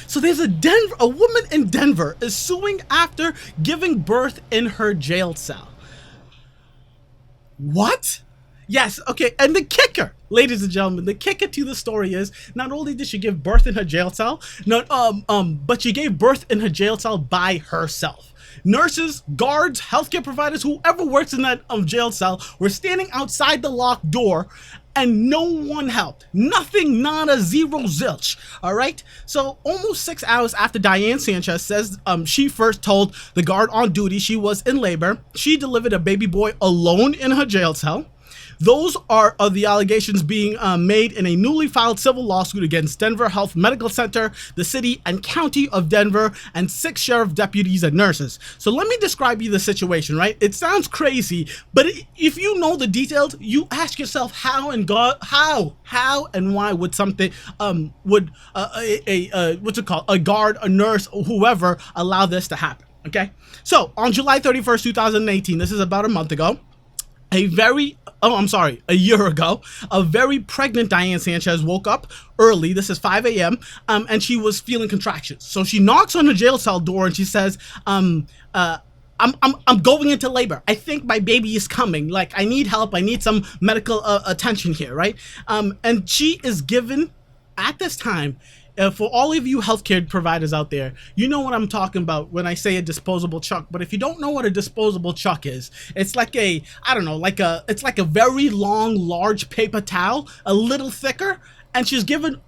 So there's a woman in Denver is suing after giving birth in her jail cell. What? Yes, okay, and the kicker, ladies and gentlemen, the kicker to the story is not only did she give birth in her jail cell, but she gave birth in her jail cell by herself. Nurses, guards, healthcare providers, whoever works in that jail cell were standing outside the locked door, and no one helped. Nothing, nada, zero, zilch. All right. So almost 6 hours after Diane Sanchez says she first told the guard on duty she was in labor, she delivered a baby boy alone in her jail cell. Those are the allegations being made in a newly filed civil lawsuit against Denver Health Medical Center, the city and county of Denver, and 6 sheriff deputies and nurses. So let me describe you the situation, right? It sounds crazy, but if you know the details, you ask yourself how and why would something what's it called, a guard, a nurse, or whoever allow this to happen? Okay, so on July 31st, 2018, this is about a month ago. A year ago, a very pregnant Diane Sanchez woke up early. This is 5 a.m. And she was feeling contractions. So she knocks on the jail cell door and she says, I'm going into labor. I think my baby is coming. Like, I need help. I need some medical attention here, right? And she is given, at this time, for all of you healthcare providers out there, you know what I'm talking about when I say a disposable chuck. But if you don't know what a disposable chuck is, it's like it's like a very long, large paper towel, a little thicker, and she's given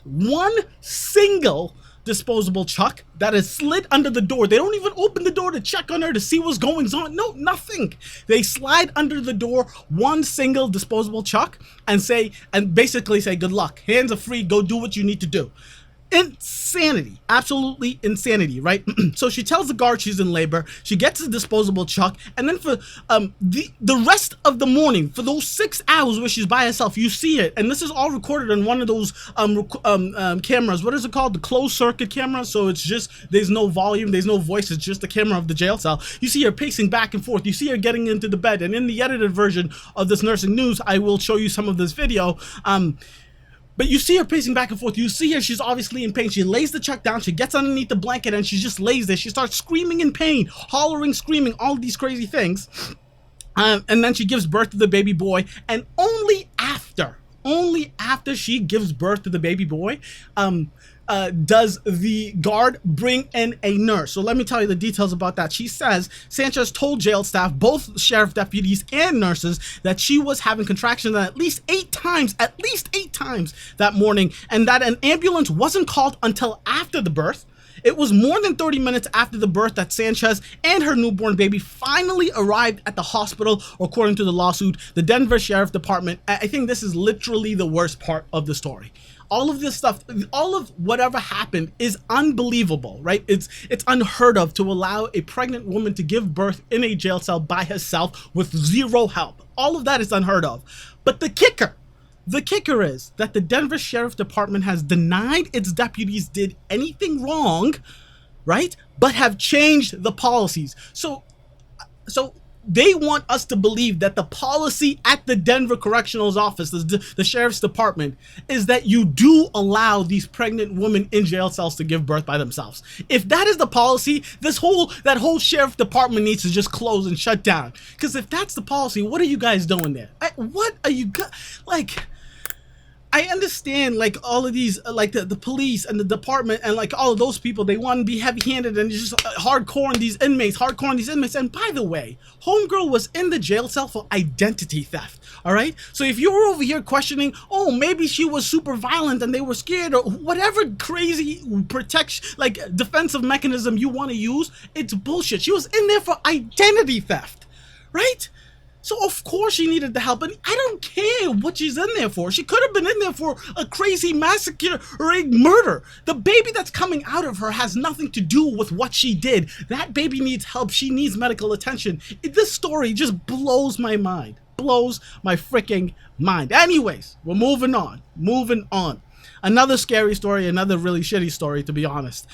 one single disposable chuck that is slid under the door. They don't even open the door to check on her to see what's going on. No, nothing. They slide under the door one single disposable chuck and basically say, good luck. Hands are free. Go do what you need to do. Insanity, absolutely insanity, right? So she tells the guard she's in labor. She gets a disposable chuck, and then for the rest of the morning, for those 6 hours where she's by herself, you see it, and this is all recorded on one of those cameras. What is it called? The closed circuit camera. So it's just, there's no volume, there's no voice. It's just the camera of the jail cell. You see her pacing back and forth. You see her getting into the bed, and in the edited version of this nursing news, I will show you some of this video. But you see her pacing back and forth. You see her, she's obviously in pain. She lays the chuck down, she gets underneath the blanket, and she just lays there. She starts screaming in pain, hollering, screaming, all these crazy things. And then she gives birth to the baby boy. And only after she gives birth to the baby boy, does the guard bring in a nurse. So let me tell you the details about that. She says Sanchez told jail staff, both sheriff deputies and nurses, that she was having contractions at least eight times that morning, and that an ambulance wasn't called until after the birth. It was more than 30 minutes after the birth that Sanchez and her newborn baby finally arrived at the hospital, according to the lawsuit. The Denver Sheriff Department, I think this is literally the worst part of the story. All of this stuff, all of whatever happened is unbelievable, right? It's unheard of to allow a pregnant woman to give birth in a jail cell by herself with zero help. All of that is unheard of. But the kicker is that the Denver Sheriff Department has denied its deputies did anything wrong, right? But have changed the policies. So they want us to believe that the policy at the Denver Correctional Office, the Sheriff's Department, is that you do allow these pregnant women in jail cells to give birth by themselves. If that is the policy, that whole Sheriff Department needs to just close and shut down. Because if that's the policy, what are you guys doing there? What are you like? I understand, like, all of these, like the police and the department and like all of those people, they want to be heavy-handed and just hardcore on these inmates. And by the way, homegirl was in the jail cell for identity theft. All right. So if you're over here questioning, oh, maybe she was super violent and they were scared, or whatever crazy defensive mechanism you want to use, it's bullshit. She was in there for identity theft, right? So of course she needed the help, and I don't care what she's in there for. She could have been in there for a crazy massacre or a murder. The baby that's coming out of her has nothing to do with what she did. That baby needs help. She needs medical attention. This story just blows my mind. Blows my freaking mind. Anyways, we're moving on. Another scary story, another really shitty story, to be honest.